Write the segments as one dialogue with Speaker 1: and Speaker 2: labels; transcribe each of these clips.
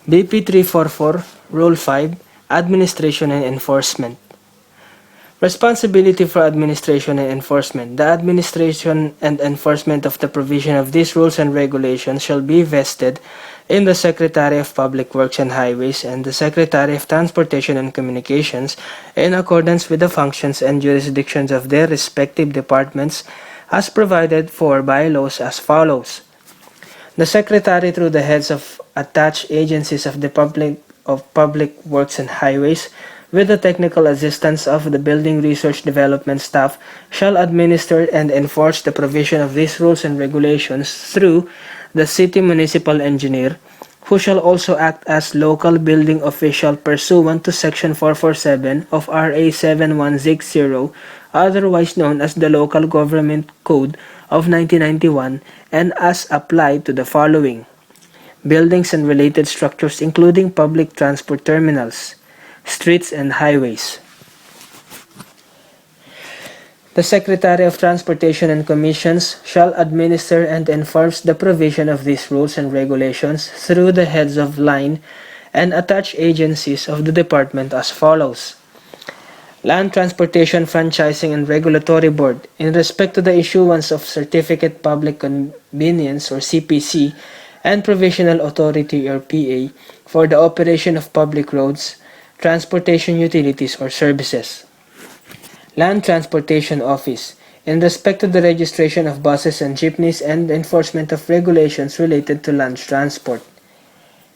Speaker 1: BP 344, Rule 5, Administration and Enforcement. Responsibility for administration and enforcement. The administration and enforcement of the provision of these rules and regulations shall be vested in the Secretary of Public Works and Highways and the Secretary of Transportation and Communications in accordance with the functions and jurisdictions of their respective departments as provided for by laws as follows. The Secretary, through the heads of attached agencies of the Public Works and Highways, with the technical assistance of the Building Research Development staff, shall administer and enforce the provision of these rules and regulations through the City Municipal Engineer, who shall also act as local building official pursuant to Section 447 of RA 7160, otherwise known as the Local Government Code of 1991, and as applied to the following: buildings and related structures including public transport terminals, streets and highways. The Secretary of Transportation and Commissions shall administer and enforce the provision of these rules and regulations through the heads of line and attached agencies of the department as follows. Land Transportation Franchising and Regulatory Board, in respect to the issuance of Certificate Public Convenience or CPC and Provisional Authority or PA for the operation of public roads, transportation utilities or services. Land Transportation Office, in respect to the registration of buses and jeepneys and enforcement of regulations related to land transport.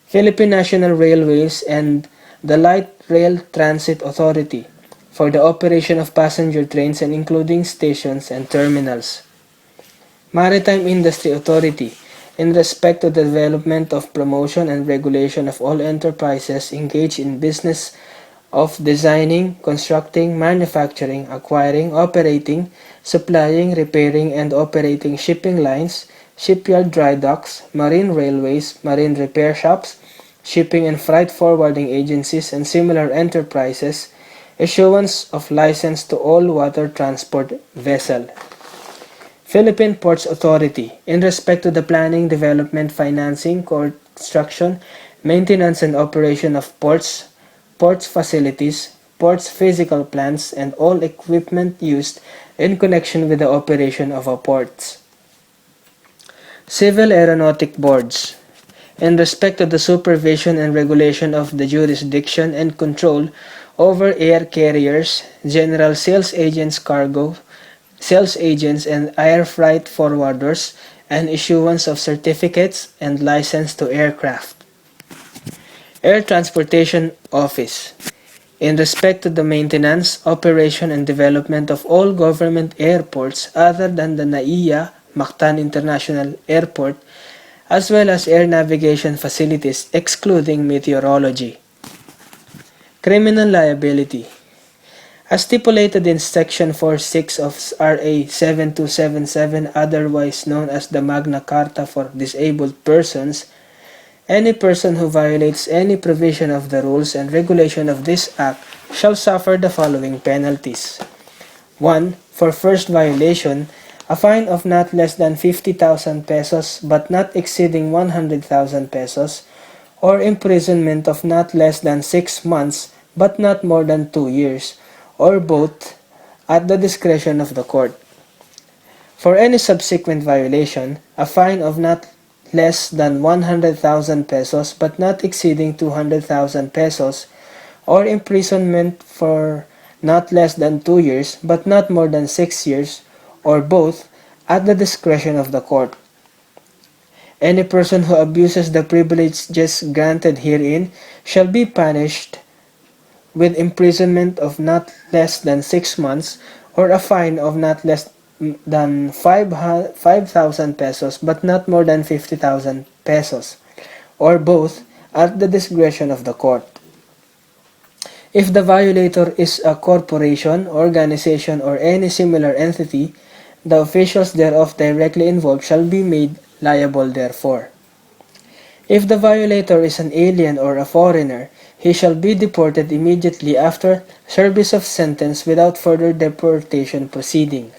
Speaker 1: Philippine National Railways and the Light Rail Transit Authority, for the operation of passenger trains and including stations and terminals. Maritime Industry Authority, in respect to the development of promotion and regulation of all enterprises engaged in business of designing, constructing, manufacturing, acquiring, operating, supplying, repairing, and operating shipping lines, shipyard dry docks, marine railways, marine repair shops, shipping and freight forwarding agencies, and similar enterprises, issuance of license to all water transport vessel. Philippine Ports Authority, in respect to the planning, development, financing, construction, maintenance, and operation of ports, ports facilities, ports physical plants, and all equipment used in connection with the operation of our ports. Civil Aeronautic Boards, in respect to the supervision and regulation of the jurisdiction and control over air carriers, general sales agents, cargo sales agents, and air freight forwarders, and issuance of certificates and license to aircraft. Air Transportation Office, in respect to the maintenance, operation, and development of all government airports other than the NAIA Mactan International Airport, as well as air navigation facilities excluding meteorology. Criminal Liability, as stipulated in Section 46 of RA 7277, otherwise known as the Magna Carta for Disabled Persons, any person who violates any provision of the rules and regulation of this Act shall suffer the following penalties. 1. For first violation, a fine of not less than 50,000 pesos but not exceeding 100,000 pesos, or imprisonment of not less than 6 months but not more than 2 years, or both, at the discretion of the court. For any subsequent violation, a fine of not less than 100,000 pesos but not exceeding 200,000 pesos, or imprisonment for not less than 2 years but not more than 6 years, or both, at the discretion of the court. Any person who abuses the privileges granted herein shall be punished with imprisonment of not less than 6 months, or a fine of not less than 5,000 pesos but not more than 50,000 pesos, or both, at the discretion of the court. If the violator is a corporation, organization, or any similar entity, the officials thereof directly involved shall be made liable therefor. If the violator is an alien or a foreigner, he shall be deported immediately after service of sentence without further deportation proceeding.